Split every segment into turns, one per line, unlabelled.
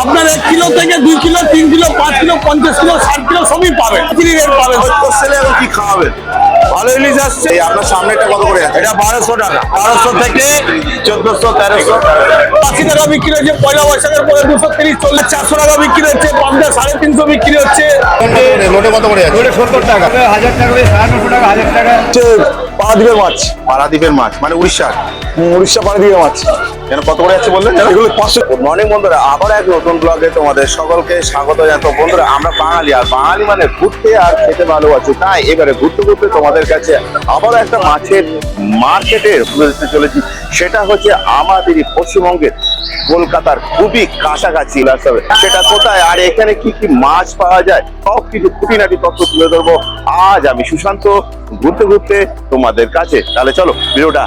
আপনার 1 কিলো থেকে 2 kilo 3 kilo 5 kilo 50 kilo 60 kilo সবই পাবেন, রেট পাবেন।
এখন কি খাওয়াবেন?
ভালো ইলিশ আসছে।
এই আপনার সামনেটা কত করে আছে?
এটা 1200 টাকা, 1200 থেকে 1400 1300। 80 টাকা বিক্রি হচ্ছে পয়লা বৈশাখের পরে, 230 40 400 টাকা বিক্রি হচ্ছে, পাবদা 350 বিক্রি হচ্ছে।
লোটে কত করে আছে?
70 টাকা, 1000 টাকা, 950 টাকা, 1000 টাকা হচ্ছে পারাদ্বীপের মাছ।
পারাদ্বীপের মাছ মানে উড়িষ্যার?
উড়িষ্যা পারাদ্বীপের মাছ।
কেন কত করে আছে বললেন?
এগুলো 500।
গুড মর্নিং বন্ধুরা, আবার এক নতুন ব্লগে তোমাদের সকলকে স্বাগত জানাই। বন্ধুরা, আমরা বাঙালি, আর বাঙালি মানে ঘুরতে আর খেতে ভালোবাসি। তাই এবারে ঘুরতে ঘুরতে তোমাদের কাছে আবারও একটা মাছের মার্কেটে দিতে চলেছি। সেটা হচ্ছে আমাদেরই পশ্চিমবঙ্গের কলকাতার খুবই কাছাকাছি। সেটা কোথায় আর এখানে কি কি মাছ পাওয়া যায় সব কিছু খুঁটিনাটি তথ্য তুলে ধরবো আজ আমি সুশান্ত ঘুরতে ঘুরতে তোমাদের কাছে। তাহলে চলো ভিডিওটা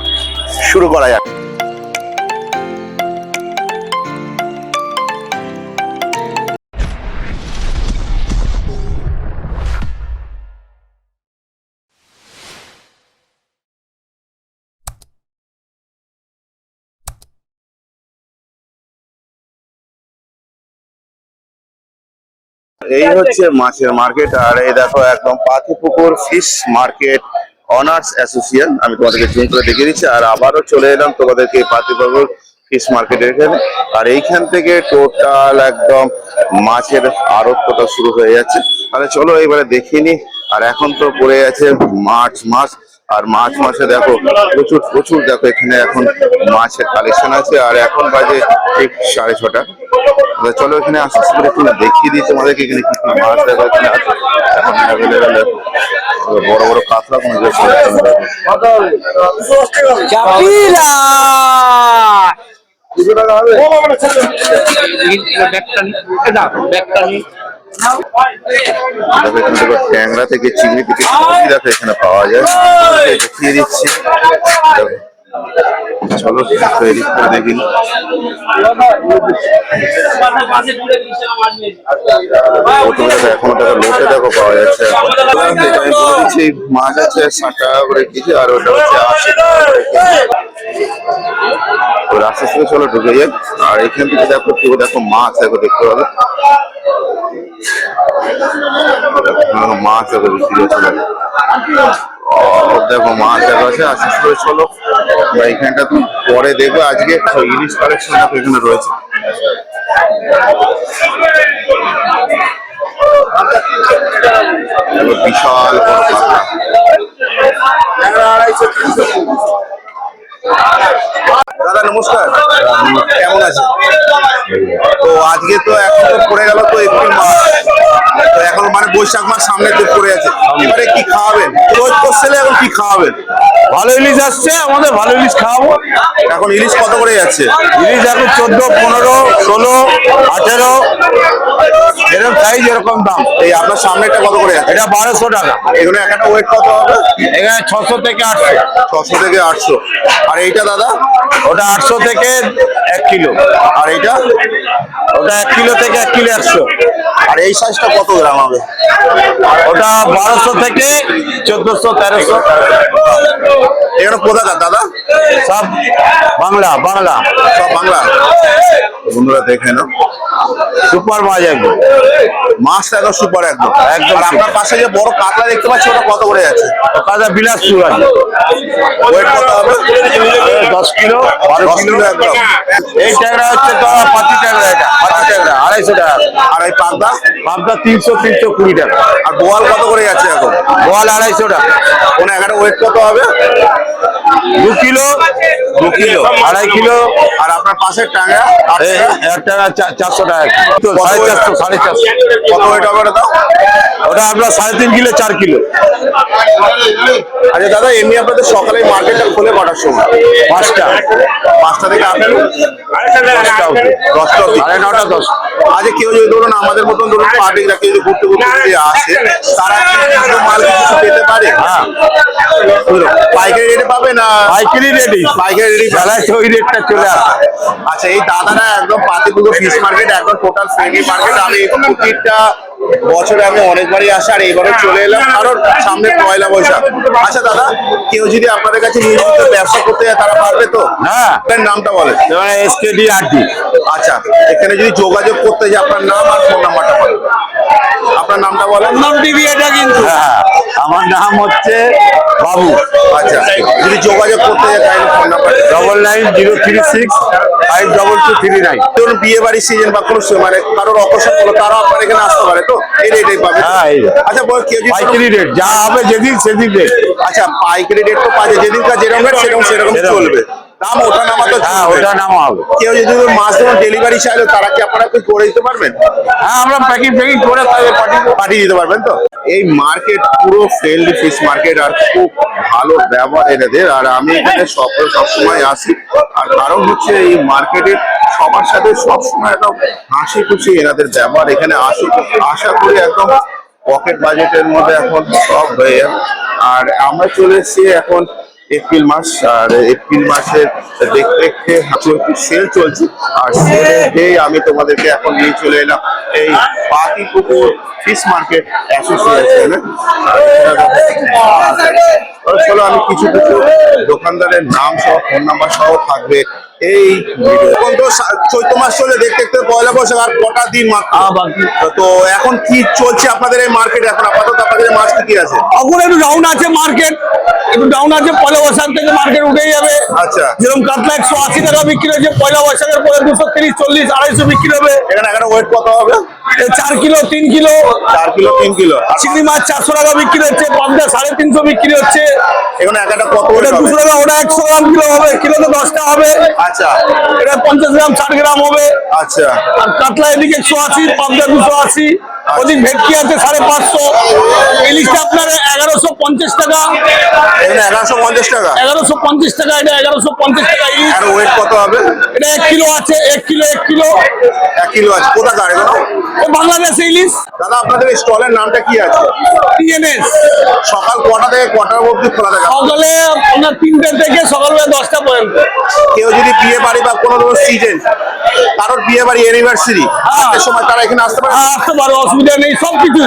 শুরু করা যাক। এই হচ্ছে মাছের মার্কেট, আর এই দেখো একদম Patipukur fish market honours association. আমি তোমাদেরকে জুম করে দেখিয়ে দিচ্ছি। আর আবারও চলে এলাম তোমাদেরকে পাতিপুকুর ফিশ মার্কেটের এখানে। আর এইখান থেকে টোটাল একদম মাছের আড়তটা শুরু হয়ে যাচ্ছে। তাহলে চলো এবারে দেখিয়ে নি। আর এখন তো পড়ে আছে মাছ আর মাছে দেখো প্রচুর প্রচুর দেখো এখানে এখন মাছের কালেকশন আছে। আর এখন বাজে ঠিক 6:30। চলো এখানে আস্তে আস্তে করে একটু দেখিয়ে দিই তোমাদেরকে এখানে কি কি মাছ দেখো এখানে আছে এখন অ্যাভেলেবেল। বড় বড় কাতলা ট্যাংরা থেকে চিংড়ি থেকে সবই দেখো এখানে পাওয়া যায়। দেখিয়ে দিচ্ছি, চলো তৈরি করে দেখি। এখনো দেখো লোটে দেখো পাওয়া যাচ্ছে। মাছ আছে 60 টাকা করে কেজি, আর ওটা হচ্ছে 80 টাকা করে কেজি। রাস্তা থেকে চলো ঢুকে যাই। আর এখান থেকে দেখো পুরো দেখো মাছ দেখো দেখতে পাবে, মাছ দেখো বিক্রি হচ্ছে। দেখো মাছ দেখা আছে। আস্তে করে চলো এইখানটা পরে দেখবো। আজকে ইলিশ কালেকশন এখানে রয়েছে। বিশাল দাদা নমস্কার, কেমন আছে? তো আজকে তো এখন তো পড়ে গেল তো এপ্রিল মাস, তো এখন মানে বৈশাখ মাস সামনে তো পড়ে আছে। এবারে কি খাওয়াবেন? রোজ কোশ্চেনে এখন কি খাওয়াবেন?
ভালো ইলিশ আসছে, আমাদের ভালো ইলিশ খাওয়াবো।
এখন ইলিশ কত করে যাচ্ছে?
ইলিশ এখন 14, 15, 16, 18 এরকম সাইজ, এরকম দাম।
এই আপনার সামনেটা কত করে যাচ্ছে?
এটা 1200 টাকা।
এখানে একটা ওয়েট কত হবে?
এখানে 600 থেকে 800।
600 থেকে 800। আর এইটা দাদা?
ওটা 800 থেকে 1 কিলো।
আর এইটা?
ওটা 1 কিলো থেকে 1 কিলো 100।
আর এই সাইজটা কত গ্রাম হবে?
ওটা 1200 থেকে 1400 1300।
এখানে কোথাকার দাদা?
সব বাংলা
সব বাংলা। বন্ধুরা দেখে নাও,
সুপার মাছ একদম।
মাছটা একদম সুপার একদম। আর আপনার পাশে যে বড় কাতলা দেখতে পাচ্ছি ওটা কত করে যাচ্ছে?
কাতলা বিলাসপুর আছে।
ওয়েট কত হবে?
10 কিলো 12 কিলো
একদম।
এই ট্যাংরা হচ্ছে তো 25 ট্যাংরা, এটা 25 ট্যাংরা 250 টাকা।
আর এই পাবদা?
পাবদা 320 টাকা।
আর বোয়াল কত করে যাচ্ছে এখন?
বোয়াল 250 টাকা।
কোন একটা ওয়েট কত হবে?
2 কিলো 2.5 কিলো।
আর আপনার পাশের ট্যাংরা?
1 টাকা 400 টাকা। 450 450।
কত ওয়েট হবে ওটা?
ওটা আপনার 3.5 কিলো 4 কিলো।
আচ্ছা দাদা, এমনি আপনাদের সকালে মার্কেটটা খোলে কটার সময়?
5টা
থেকে আপনি
10টা অবধি।
10টা অবধি।
9:30 10।
আজ কেউ যদি ধরুন আমাদের মতন ধরুন পার্টিরা কেউ যদি ঘুরতে ঘুরতে আসে, তারা কি মাল কিছু পেতে পারে?
হ্যাঁ,
পাইকারি রেটে পাবে না?
পাইকারি রেডি।
পাইকারি রেডি
বেলায় ওই রেটটা চলে আসে।
আচ্ছা, এই দাদারা একদম পাতিপুকুর ফিশ মার্কেট একদম টোটাল ফ্রেন্ডলি মার্কেট। আমি প্রতিটা বছরে আমি অনেকবারই আসি আর এইবারে চলে এলাম কারণ সামনে পয়লা বৈশাখ। আচ্ছা দাদা, কেউ যদি আপনাদের কাছে নিয়মিত ব্যবসা করতে যায় তারা পারবে তো?
হ্যাঁ,
আপনার নামটা বলেন।
SKD RD।
আচ্ছা, এখানে যদি যোগাযোগ করতে যায় আপনার নাম আর ফোন নাম্বারটা বলেন। আপনার নামটা বলেন।
নাম টিভি এটা কিন্তু। হ্যাঁ, আমার নাম হচ্ছে বাবু।
আচ্ছা, যদি যোগাযোগ করতে যায় তাহলে ফোন নাম্বার
9903652239।
ধরুন বিয়ে বাড়ির সিজন বা কোনো মানে কারোর অকেশন হলো তারাও আপনার এখানে আসতে পারে তো? এই রেটেই পাবে?
হ্যাঁ, এই রেট।
আচ্ছা বল, কেউ যদি
পাইকারি রেট যা হবে যেদিন সেদিন রেট।
আচ্ছা পাইকারি রেট তো পাচ্ছে, যেদিনকার যেরকম রেট সেরকম চলবে, দাম ওঠা নামা তো
হ্যাঁ,
চলবে।
ওটা নামা হবে।
কেউ যদি মাছ ধরুন ডেলিভারি চাইলো তারা কি আপনারা কি করে দিতে পারবেন?
হ্যাঁ, আমরা প্যাকিং করে তাদের
পাঠিয়ে দিতে পারবেন তো? এই মার্কেট পুরো ফ্রেন্ডলি ফিশ মার্কেট আর খুব ভালো ব্যবহার এনাদের। আর আমি এখানে সবসময় আসি, আর কারণ হচ্ছে এই মার্কেটে সবার সাথে সবসময় একদম হাসি খুশি এনাদের ব্যবহার। এখানে আসি, আশা করি একদম পকেট বাজেটের মধ্যে এখন সব হয়ে যাবে। আর আমরা চলে এসেছি এখন এপ্রিল মাস, আর এপ্রিল মাসের দেখতে দেখতে সেল চলছে। আর সেলে আমি তোমাদেরকে এখন নিয়ে চলে এলাম এই পাতিপুকুর ফিশ মার্কেট অ্যাসোসিয়েশনে। চলো আমি কিছু দোকানদারের নাম সহ ফোন নাম্বার সহ থাকবে এই এখন তো চৈত্র মাস চলে, দেখতে দেখতে পয়লা বৈশাখ আর কটা দিন মাত্র। তো এখন কি চলছে আপনাদের এই মার্কেট? এখন আপাতত আপনাদের মাছ কি আছে?
এখন একটু ডাউন আছে মার্কেট, একটু ডাউন আছে। পয়লা বৈশাখ থেকে মার্কেট উঠে যাবে।
আচ্ছা,
যেরকম কাতলা 180 টাকা বিক্রি হয়েছে, পয়লা বৈশাখের পরে 230, 40, 250 বিক্রি হবে।
এখানে এখানে ওয়েট কত হবে?
4 কিলো, 3 কিলো।
4 kilo 3 kilo.
চিংড়ি মাছ 400 টাকা বিক্রি হচ্ছে, পাবদা 350 বিক্রি হচ্ছে।
এখানে একটা কত
ওটা
weight হবে?
200 টাকা, ওটা 100 গ্রাম কিলো হবে, কিলোতে 10টা হবে।
আচ্ছা
এটা 50 গ্রাম 60 গ্রাম হবে।
আচ্ছা
আর কাতলা এদিকে 180, পাবদা 280, ওদিক ভেটকি আছে 550। ইলিশটা আপনার 1150 টাকা।
এখানে 1150 টাকা।
1150 টাকা, এটা 1150 টাকা ইলিশ।
আর ওয়েট কত হবে?
এটা 1 কিলো আছে, 1 কিলো 1 কিলো।
1 কিলো আছে। কোথাকার এগুলো?
ও বাংলাদেশ ইলিশ।
দাদা আপনাদের স্টলের নামটা কি আছে?
TNS।
সকাল কটা থেকে কটার অবধি খোলা থাকে?
সকালে আপনার 3টে থেকে সকালবেলা 10টা পর্যন্ত।
কেউ যদি বিয়ে বাড়ি বা কোনো সিজন, কারোর বিয়ে বাড়ি অ্যানিভার্সারি এর সময় তারা এখানে আসতে পারে?
আসতে পারো, অসুবিধা নেই। সবকিছু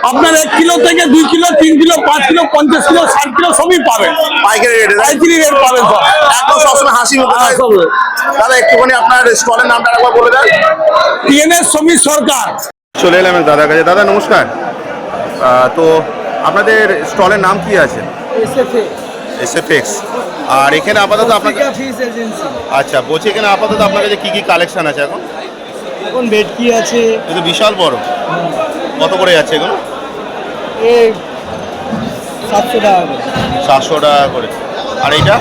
আপনার 1 কিলো থেকে 2 kilo 3 kilo 5 kilo 50 kilo 60 kilo সবই পাবেন।
পাইকারি রেটে?
পাইকারি রেট পাবেন সব।
একদম সবসময় হাসি মুখে
হ্যাঁ,
থাকে।
সব।
দাদা একটুখানি আপনার স্টলের নামটা একবার বলে দেন।
TNS সমীর সরকার।
চলে এলাম দাদার কাছে। দাদা নমস্কার। তো আপনাদের স্টলের নাম কি আছে? SFX। আর এখানে আপাতত আপনার আচ্ছা বলছি, এখানে আপাতত আপনার কাছে কি কি কালেকশন আছে এখন?
এখন ভেটকি আছে,
এটা বিশাল বড়। কত করে যাচ্ছে এগুলো?
এই 700 টাকা করে।
700 টাকা করে। আর এইটা?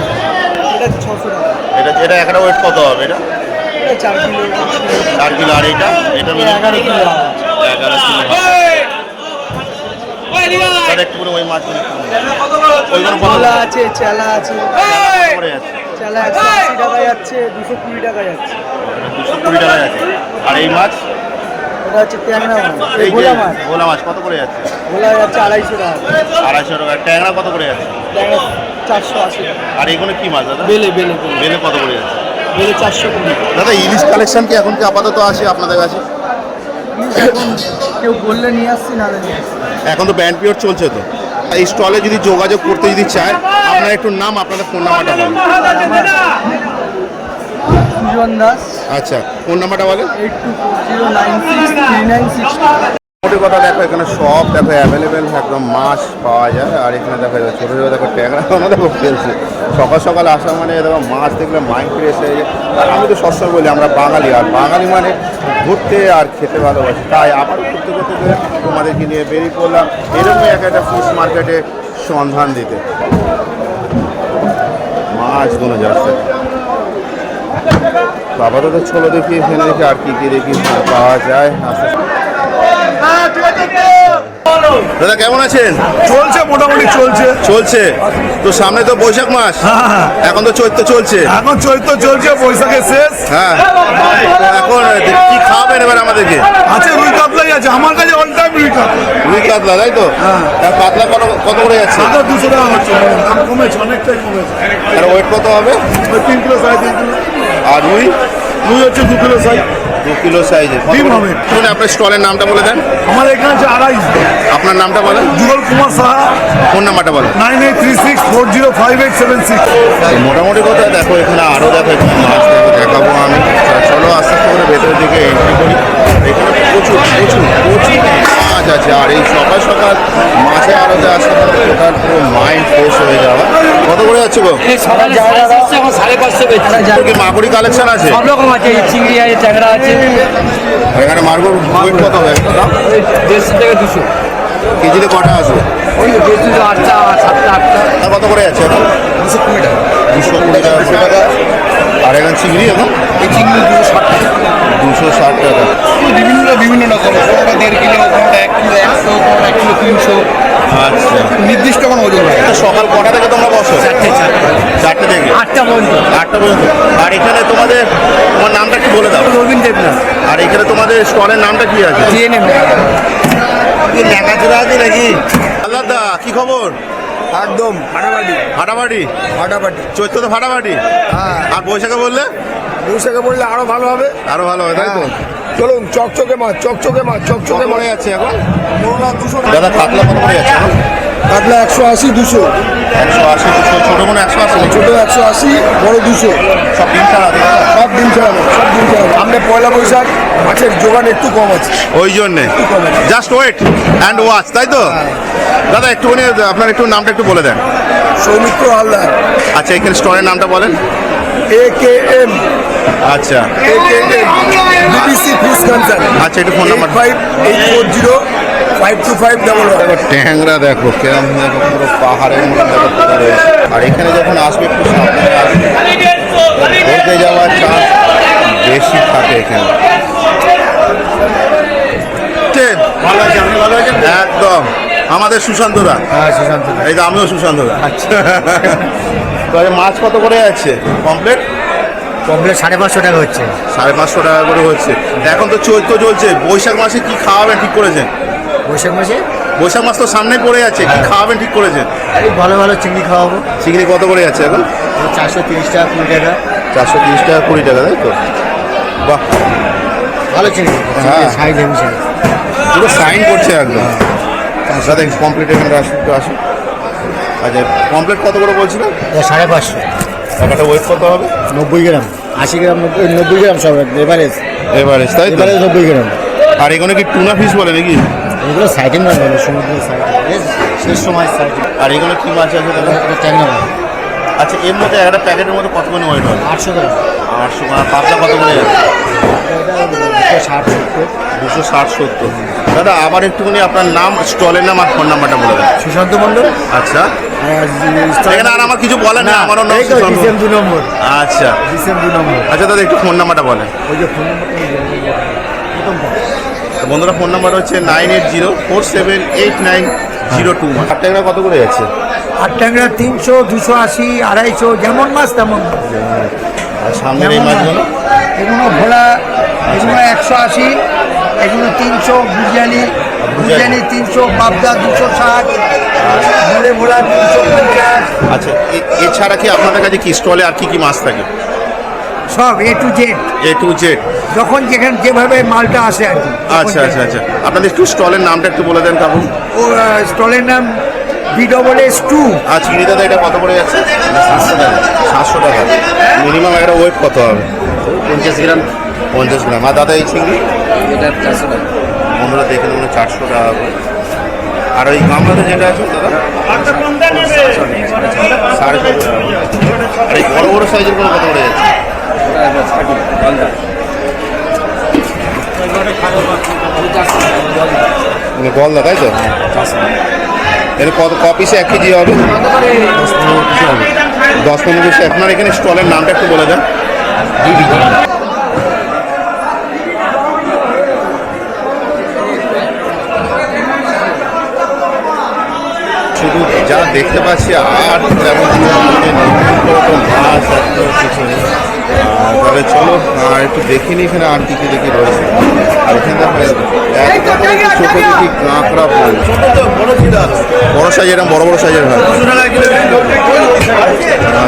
এটা 600 টাকা।
এটা একটা ওয়েট কত হবে? এটা
এটা 4 কিলো।
4 কিলো। আর এইটা? এটা
11 কিলো।
11 কিলো। দাদা একটু করে ওই মাছগুলো একটু বলুন। ওইগুলো কত
চেলা আছে, চেলা আছে।
করে যাচ্ছে?
চেলা 180 টাকা যাচ্ছে, 220 টাকা যাচ্ছে।
220 টাকা যাচ্ছে। আর এই মাছ?
এটা হচ্ছে ট্যাংরা মাছ,
এই যে
ভোলা মাছ।
ভোলা মাছ কত করে যাচ্ছে?
ভোলা যাচ্ছে 250 টাকা।
250 টাকা। ট্যাংরা কত করে যাচ্ছে?
ট্যাংরা 480 টাকা।
আর এইগুলো কি মাছ দাদা?
বেলে বেলে বেলে
বেলে কত করে যাচ্ছে?
বেলে 420 টাকা।
দাদা ইলিশ কালেকশন কি এখন কি আপাতত আছে আপনাদের কাছে?
এখন কেউ বললে নিয়ে আসছি, না নিয়ে আসছি।
এখন তো ব্যান্ড পিরিয়ড চলছে, তো এই স্টলে যদি যোগাযোগ করতে যদি চায় আপনার একটু নাম, আপনাদের ফোন নাম্বারটা বলুন।
সুজন দাস।
আচ্ছা, ফোন নাম্বারটা বলেন।
8240963962।
মোটের কথা দেখো, এখানে সব দেখো অ্যাভেলেবেল একদম মাছ পাওয়া যায়। আর এখানে দেখো ছোটো ছোটো দেখো ট্যাংরা দেখো ফেলছে। সকাল সকাল আসা মানে দেখো মাছ দেখলে মাইন্ড ফ্রেশ হয়ে যায়। আর আমি তো সবসময় বলি আমরা বাঙালি, আর বাঙালি মানে ঘুরতে আর খেতে ভালোবাসি। তাই আবারও ঘুরতে ঘুরতে তোমাদেরকে নিয়ে বেরিয়ে পড়লাম এরকমই একটা ফিশ মার্কেটে সন্ধান দিতে। মাছগুলো যাচ্ছে আপাতত। চলো দেখি এখানে দেখি আর কি কি দেখি পাওয়া যায়। দাদা কেমন আছেন?
চলছে, মোটামুটি চলছে।
চলছে তো, সামনে তো বৈশাখ মাস, এখন তো চৈত্র চলছে।
এখন চৈত্র চলছে, বৈশাখের শেষ।
হ্যাঁ, তো এখন কি খাওয়াবেন এবার আমাদেরকে?
আছে রুই কাতলাই আছে আমার কাছে, অল টাইম রুই কাতলা।
রুই কাতলা তাই তো? আর পাতলা কত করে যাচ্ছে?
200 টাকা হচ্ছে, দাম কমেছে, অনেকটাই কমেছে।
আর ওয়েট কত হবে?
3 কিলো 3.5 কিলো।
আর রুই?
রুই হচ্ছে 2 কিলো সাইজ।
2 কিলো সাইজের
ডিম হবে।
আপনার স্টলের নামটা বলে দেন।
আমার এখানে আছে আড়াই।
আপনার নামটা বলেন।
যুগল কুমার সাহা।
ফোন নাম্বারটা বলেন।
9836405876।
মোটামুটি কথা দেখো এখানে আরো দেখো এখানে মাছ দেখাবো আমি। চলো আস্তে আস্তে করে ভেতরের দিকে এন্ট্রি করি। এখানে প্রচুর প্রচুর প্রচুর মাছ আছে, আর এই সকাল সকাল মাছে আড়তে আসা ওটার পুরো মাইন্ড ফ্রেশ হয়ে যাওয়া। কত করে যাচ্ছে গো?
এখন 550 বেচছে।
কি মাগুরি কালেকশন আছে?
সব রকম আছে, চিংড়ি আছে, ট্যাংরা আছে।
আর এখানে মাগুর ওয়েট কত হবে?
150 থেকে 200।
কেজিতে কটা আসবে?
ওই 200, 8টা, 7টা, 8টা।
আর কত করে যাচ্ছে এখন?
220 টাকা।
220 টাকা, 200 টাকা। আর এখন চিংড়ি এখন
এই চিংড়ি 260 টাকা।
260 টাকা।
বিভিন্ন রকম, কোনোটা 1.5 কিলো, কোনোটা 1 কিলো 100, কোনোটা 1 কিলো 300।
আচ্ছা,
নির্দিষ্ট কোনো ওজন হয়
তো সকাল কটা থেকে তোমরা বসো? 4টে থেকে
8টা পর্যন্ত।
8টা পর্যন্ত। আর এখানে তোমার নামটা কি বলে দাও?
রবীন্দ্র দেবনাথ।
আর এখানে তোমাদের স্টলের নামটা কি আছে?
জিএনএম।
লেখাচোরা আছে নাকি? আল্লাদা কি খবর?
একদম ফাটাফাটি।
ফাটাফাটি
ফাটাফাটি।
চৈত্রতে ফাটাফাটি।
হ্যাঁ।
আর বৈশাখে বললে
বৈশাখে বললে আরো ভালো হবে।
আরো ভালো হয়, তাই তো?
চলুন চকচকে মাছ, চকচকে মাছ, চকচকে
কত
মাছ।
করে যাচ্ছে এখন?
মোরলা 200
দাদা কাতলা কত করে যাচ্ছে এখন?
কাতলা 180, 200।
180, 200, ছোট কোনো 180 নাকি?
ছোট 180, বড় 200।
সব ডিম ছাড়া আছে দাদা?
সব ডিম ছাড়ানো, সব ডিম ছাড়ানো। সামনে পয়লা বৈশাখ, মাছের জোগান একটু কম আছে।
ওই জন্যে জাস্ট ওয়েট অ্যান্ড ওয়াচ, তাই তো? দাদা একটুখানি আপনার একটু নামটা একটু বলে দেন।
সৌমিত্র হালদার।
আচ্ছা, এখানে স্টোরের নামটা বলেন।
AKM।
আচ্ছা
AKM BBC ফিশ কনসার্ন।
আচ্ছা, একটু ফোন নাম্বার।
8584052511।
ট্যাংরা দেখো কেরম, দেখো পুরো পাহাড়ের মতো দেখো কোথা রয়েছে। আর এখানে যখন আসবে একটু সাবধানে আসবে, ধরতে যাওয়ার চান্স বেশি থাকে এখানে। একদম আমাদের সুশান্তরা।
হ্যাঁ, সুশান্ত।
এই তো আমিও সুশান্তরা। তো এই মাছ কত করে যাচ্ছে কমপ্লিট?
কমপ্লিট 550 টাকা হচ্ছে।
550 টাকা করে হচ্ছে। এখন তো চৈত্র চলছে, বৈশাখ মাসে কি খাওয়াবেন ঠিক করেছেন?
বৈশাখ মাসে
বৈশাখ মাস তো সামনে পড়ে যাচ্ছে, কি খাওয়াবেন ঠিক করেছেন?
এই ভালো ভালো চিংড়ি খাওয়াবো।
চিংড়ি কত করে যাচ্ছে এখন?
430 টাকা, 20 টাকা।
430 টাকা, 20 টাকা, তাই তো? বাহ,
ভালো চিংড়ি।
হ্যাঁ।
Size heavy size.
পুরো সাইন করছে একদম। দাদা কমপ্লিট এখানে আসুন, একটু আসুন। আচ্ছা, কমপ্লিট কত করে বলছিলেন?
550।
টাকাটা ওয়েট কত হবে?
90 গ্রাম, 80 গ্রাম, 90 গ্রাম সব এভারেজ।
এভারেজ, তাই তো?
এভারেজ 90 গ্রাম।
আর এখানে কি টুনা ফিশ বলে নাকি?
এগুলো সাইটিং মাছ বলে, সমুদ্রের সাইটিং। শেষ সময় সাইটিং।
আর এখানে কি মাছ আছে দাদা?
ট্যাংরা মাছ।
আচ্ছা, এর মধ্যে একটা প্যাকেটের মধ্যে কতখানি ওয়েট হবে?
800 গ্রাম।
800 গ্রাম। পাতলা কত করে যাচ্ছে?
260-70।
260-70। দাদা আবার একটুখানি আপনার নাম, স্টলের নাম আর ফোন নাম্বারটা বলে দেন।
সুশান্ত মন্ডল।
আচ্ছা, এখানে আর আমার কিছু বলেন না, আমারও নাম
এই তো
সুশান্ত।
ডিসেম 2 নম্বর।
আচ্ছা
ডিসেম 2 নম্বর।
আচ্ছা দাদা একটু ফোন নাম্বারটা বলেন।
ওই যে ফোন নম্বর।
তো বন্ধুরা ফোন নাম্বার হচ্ছে 9804789021। আর ট্যাংরা কত করে যাচ্ছে?
আর ট্যাংরা 300, 280, 250, যেমন মাছ তেমন।
আর সামনের এই মাছগুলো?
এগুলো ভোলা, এগুলো 180, এগুলো 300, গুজিয়ানি 300, পাবদা 260, ভোলে ভোলা 350।
আচ্ছা, এছাড়া কি আপনাদের কাছে কি স্টলে আর কি কি মাছ থাকে?
সব A to Z,
A to Z।
যখন যেভাবে মালটা আসে আর কি।
আচ্ছা আচ্ছা আচ্ছা, আপনাদের একটু স্টলের নামটা একটু বলে দেন কাকু।
ও স্টলের নাম BSS2।
আর চিংড়ি দাদা এটা কত করে যাচ্ছে? 700 টাকা। 700 টাকা। মিনিমাম একটা ওয়েট কত হবে?
50 গ্রাম।
50 গ্রাম। আর দাদা এই চিংড়ি?
এটা 400 টাকা।
বন্ধুরা দেখে নেবেন 400 টাকা করে। আর ওই গামলাতে যেটা আছে দাদা? 450 টাকা। আর এই বড় বড় সাইজের কোনো কত করে যাচ্ছে? মানে গলদা, তাই তো? এর কত পিসে 1 কেজি হবে? 10-15 পিসে। আপনার এখানে স্টলের নামটা একটু বলে দেন। শুধু যা দেখতে পাচ্ছি আর তেমন মাছ এত কিছু নেই। তবে চলো আর একটু দেখিনি এখানে আর কি কি দেখি রয়েছে। আর এখানে ছোট দেখি কাঁকড়া, বড় সাইজের, বড় বড় সাইজের হয়।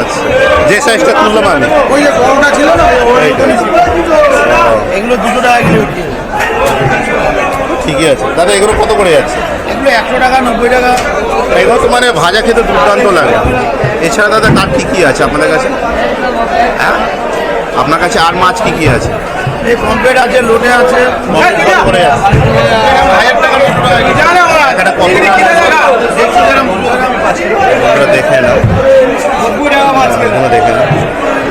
আচ্ছা, যে সাইজটা তুললাম আমি
ওই যে বড়টা ছিল না
এইটা।
এগুলো 200 টাকা কিলো বিক্রি।
ঠিকই আছে দাদা, এগুলো কত করে যাচ্ছে?
এগুলো 100 টাকা 90 টাকা।
এগুলো তো মানে ভাজা খেতে দুর্দান্ত লাগে। এছাড়া দাদা কাঠ কি কি আছে আপনাদের কাছে? হ্যাঁ, আপনার কাছে আর মাছ কি কি আছে?
এই পমফ্রেট আছে, লোটে আছে।
কত করে যাচ্ছে?
1000 টাকা 200 টাকা কিলো।
এটা কত ওটা দেখে না,
90 টাকা মাছ কিলো।
ওটা দেখে না।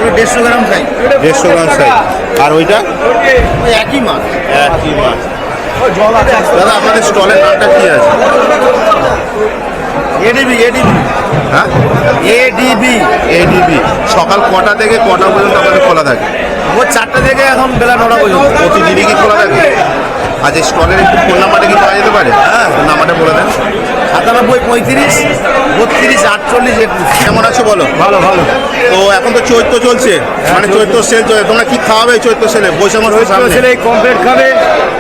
150 গ্রাম সাইজ।
150 গ্রাম সাইজ। আর ওইটা
ওই একই মাছ।
একই মাছ।
জল আছে।
দাদা আপনাদের স্টলের নামটা কি আছে?
এডিবি
হ্যাঁ,
এডিবি।
এডিবি। সকাল কটা থেকে কটা পর্যন্ত আপনাদের খোলা থাকে?
ভোর 4টা থেকে এখন বেলা 9টা পর্যন্ত।
প্রতিদিনই কি খোলা থাকে? আজ এই স্টলের একটু ফোন নাম্বারটা কি পাওয়া যেতে পারে? হ্যাঁ, নাম্বারটা বলে দেন।
97 35 32 48 21।
কেমন আছো বলো?
ভালো ভালো।
তো এখন তো চৈত্র চলছে, মানে চৈত্র সেল চলছে। তোমরা কি খাওয়াবে চৈত্র সেলে? বৈশাখ মাস হয়ে সামনে।
ছেলে কমপ্লিট খাবে,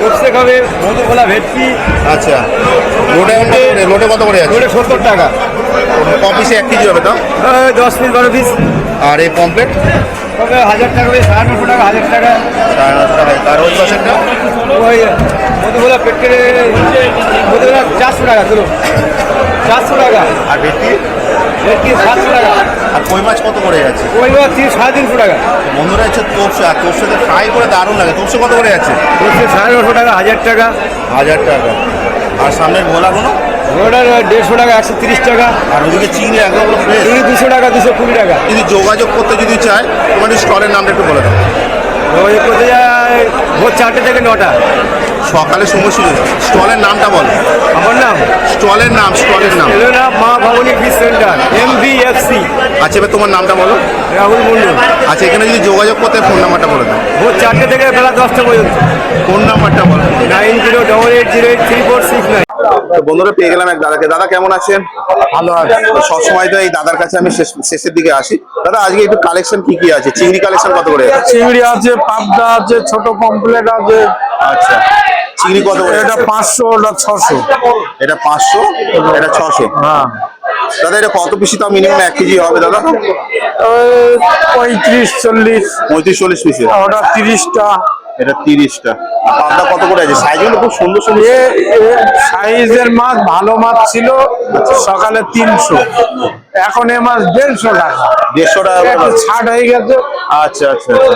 কোপসে খাবে, মধুকলা ভেটকি।
আচ্ছা, লোটে কত করে আছে?
ওটা 70 টাকা।
ক পিসে 1 কেজি হবে তো?
10 পিস 12 পিস।
আর এই পমপ্লেট
তবে 1000 টাকা, 950 টাকা, 1000 টাকা।
950 টাকা। আর ওই পাশেরটা
ওই মধুকলা পেটকে মধুকলা 400 টাকা চলো, 400 টাকা।
আর ভেটকি
ভেটকি 700 টাকা।
আর কই মাছ কত করে যাচ্ছে?
ওই 350 টাকা।
বন্ধুরা হচ্ছে তোপসে, আর তোপসে ফ্রাই করে দারুণ লাগে। তোপসে কত করে যাচ্ছে?
হচ্ছে 950 টাকা, 1000 টাকা।
1000 টাকা। আর সামনের ভোলাগুলো?
ওটা 150 টাকা, 130 টাকা।
আর ওদিকে চিংড়ি একদম ফ্রেশ।
চিংড়ি 200 টাকা, 220 টাকা।
যদি যোগাযোগ করতে যদি চায়, তোমার স্টলের নামটা একটু বলে দাও।
ওই কোথায় যায় ভোর 4টে থেকে 9টা।
সকালে সময় সুযোগ। স্টলের নামটা বলো।
আমার নাম
স্টলের নাম।
এলোনা মা ভবানী ফিশ সেন্টার, MVFC।
আচ্ছা, এবার তোমার নামটা বলো।
রাহুল মন্ডল।
আচ্ছা, এখানে যদি যোগাযোগ করতে ফোন নাম্বারটা বলে দাও।
ভোর 4টে থেকে বেলা 10টা পর্যন্ত।
ফোন নাম্বারটা বলো।
9088083469।
তো বন্ধুরা, পেয়ে গেলাম এক দাদাকে। দাদা কেমন আছেন?
ভালো আছে।
সবসময় তো এই দাদার কাছে আমি শেষের দিকে আসি। দাদা আজকে একটু কালেকশন কি কি আছে? চিংড়ি কালেকশন কত করে আছে?
চিংড়ি আছে, পাবদা আছে, ছোট পমপ্লেট আছে।
আচ্ছা, চিংড়ি কত করে?
এটা 500, ওটা 600।
এটা 500, এটা 600।
হ্যাঁ,
দাদা এটা কত পিসি? তাও মিনিমাম 1 কেজি হবে দাদা?
ওই 35-40।
35-40 পিসের।
ওটা 30টা।
এটা 30টা। আর পাবদা কত করে আছে? সাইজগুলো খুব সুন্দর সুন্দর।
সাইজের মাছ, ভালো মাছ ছিল সকালে 300, এখন এ মাছ 150 টাকা।
150 টাকা করে
একটু
দাদা।
ছাড় হয়ে গেছে।
আচ্ছা আচ্ছা আচ্ছা।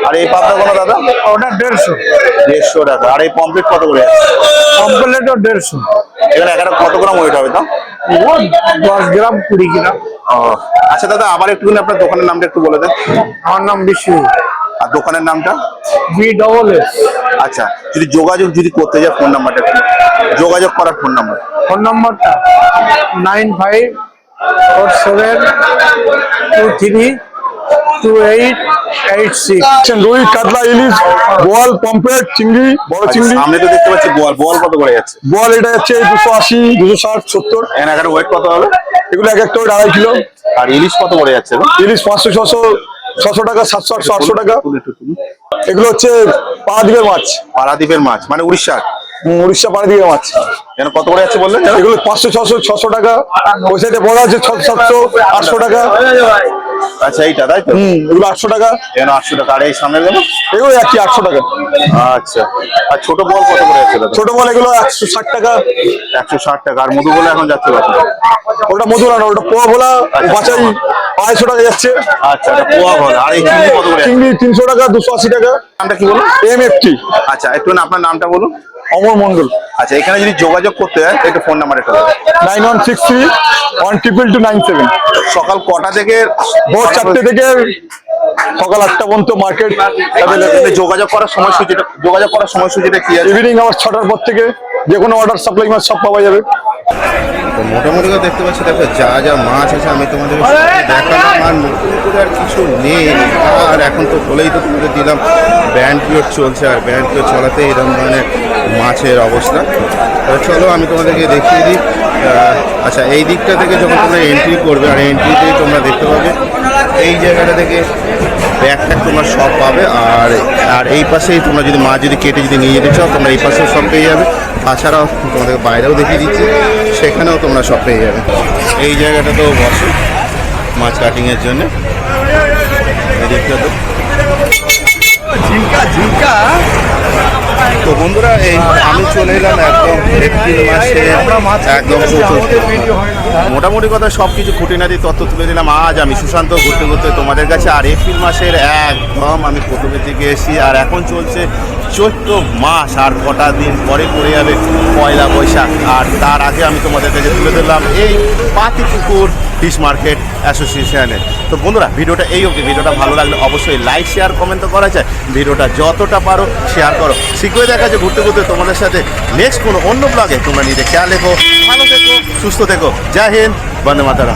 আর এই পাবদা কোনো দাদা?
ওটা 150,
150 টাকা। আর এই পমপ্লেট কত করে আছে?
কমপ্লেটও 150।
এখানে একটা কত গ্রাম ওয়েট হবে তা?
ও 10 গ্রাম 20 গ্রাম।
ও, আচ্ছা দাদা, আবার একটুখানি আপনার দোকানের নামটা একটু বলে দেন।
আমার নাম বিষ্ণু,
আর দোকানের নামটা?
BSS।
আচ্ছা, যদি যোগাযোগ যদি করতে যায়, ফোন নাম্বারটা একটু। যোগাযোগ করার ফোন নাম্বার?
ফোন নম্বরটা 9547232886।
রুই, কাতলা, ইলিশ, বোয়াল, পমফ্রেট, চিংড়ি, বড় চিংড়ি।
সামনে তো দেখতে পাচ্ছি বোয়াল। বোয়াল কত করে যাচ্ছে?
বোয়াল এটা হচ্ছে 280, 260, 70।
এখানে একটা ওয়েট কত হবে?
এগুলো এক একটা 2.5 কিলো।
আর ইলিশ কত করে যাচ্ছে?
ইলিশ 500, 600 টাকা, 700, 800, 800 টাকা।
একটু তুলুন।
এগুলো হচ্ছে পারাদ্বীপের মাছ।
পারাদ্বীপের মাছ মানে উড়িষ্যার?
উড়িষ্যা পারাদ্বীপের মাছ।
এখানে কত করে যাচ্ছে বললেন?
এগুলো 500, 600, 600 টাকা। ওই সাইডে বড় আছে 600, 700, 800 টাকা।
আচ্ছা, এইটা তাই তো?
এগুলো 800 টাকা।
এখানে 800 টাকা। আর এই সামনের গেল?
এগুলো একই 800 টাকা।
আচ্ছা। আর ছোট বল কত করে যাচ্ছে দাদা?
ছোট বল এগুলো 160 টাকা।
160 টাকা। আর মধু বলে এখন যাচ্ছে কত?
ওটা মধুরা না, ওটা পোয়া ভোলা, বাঁচাই 250 টাকা যাচ্ছে।
আচ্ছা, এটা পোয়া বল। আর এই চিংড়ি কত করে যাচ্ছে?
চিংড়ি 300 টাকা, 280 টাকা।
নামটা কি বলুন?
MFT
আচ্ছা, একটু আপনার নামটা বলুন।
অমর মন্ডল।
আচ্ছা, এখানে যদি যোগাযোগ করতে হয় একটু ফোন নাম্বার একটু বলুন।
9163 12297।
সকাল কটা থেকে?
ভোর 4টে থেকে সকাল 8টা পর্যন্ত মার্কেট।
যোগাযোগ করার সময়সূচিটা কি আছে?
ইভিনিং আওয়ার 6টার পর থেকে যে কোনো অর্ডার, সাপ্লাই মাছ সব পাওয়া যাবে।
তো মোটামুটি করে দেখতে পাচ্ছি, দেখো যা যা মাছ আছে আমি তোমাদের দেখালাম। আর নতুন করে আর কিছু নেই। আর এখন তো বলেই তো তোমাদের দিলাম, ব্যান্ড পিরিয়ড চলছে। আর ব্যান্ড পিরিয়ড চলাতে এরকম ধরনের মাছের অবস্থা। চলো আমি তোমাদেরকে দেখিয়ে দিই। আচ্ছা, এই দিকটা থেকে যখন তোমরা এন্ট্রি করবে, আর এন্ট্রিতেই তোমরা দেখতে পাবে এই জায়গাটা থেকে ব্যাগ ট্যাগ তোমরা সব পাবে। আর আর এই পাশেই তোমরা যদি মাছ যদি কেটে যদি নিয়ে যেতে চাও, তোমরা এই পাশেও সব পেয়ে যাবে। তাছাড়াও তোমাদের বাইরেও দেখিয়ে দিচ্ছি, সেখানেও তোমরা সব পেয়ে যাবে। এই জায়গাটাতেও বসে। মাছ কাটিংয়ের জন্য।
ঝিঙ্কা ঝিঙ্কা
তো বন্ধুরা এই আমি চলে এলাম একদম এপ্রিল মাসে একদম মোটামুটি কথা সব কিছু খুঁটিনাটি তথ্য তুলে দিলাম আজ আমি সুশান্ত ঘুরতে ঘুরতে তোমাদের কাছে। আর এপ্রিল মাসের একদম আমি প্রথমের দিকে এসেছি, আর এখন চলছে চৈত্র মাস, আর কটা দিন পরে পড়ে যাবে পয়লা বৈশাখ। আর তার আগে আমি তোমাদের কাছে তুলে দিলাম এই পাতিপুকুর ফিশ মার্কেট অ্যাসোসিয়েশনে। তো বন্ধুরা ভিডিওটা এই অবধি। ভিডিওটা ভালো লাগলে অবশ্যই লাইক শেয়ার কমেন্ট তো করা যায়, ভিডিওটা যতটা পারো শেয়ার করো। শীঘ্রই দেখা যায় ঘুরতে ঘুরতে তোমাদের সাথে নেক্সট কোনো অন্য ব্লগে। তোমরা নিজে খেয়াল রেখো, ভালো থেকো, সুস্থ থেকো। জয় হিন্দ, বন্দে মাতরম।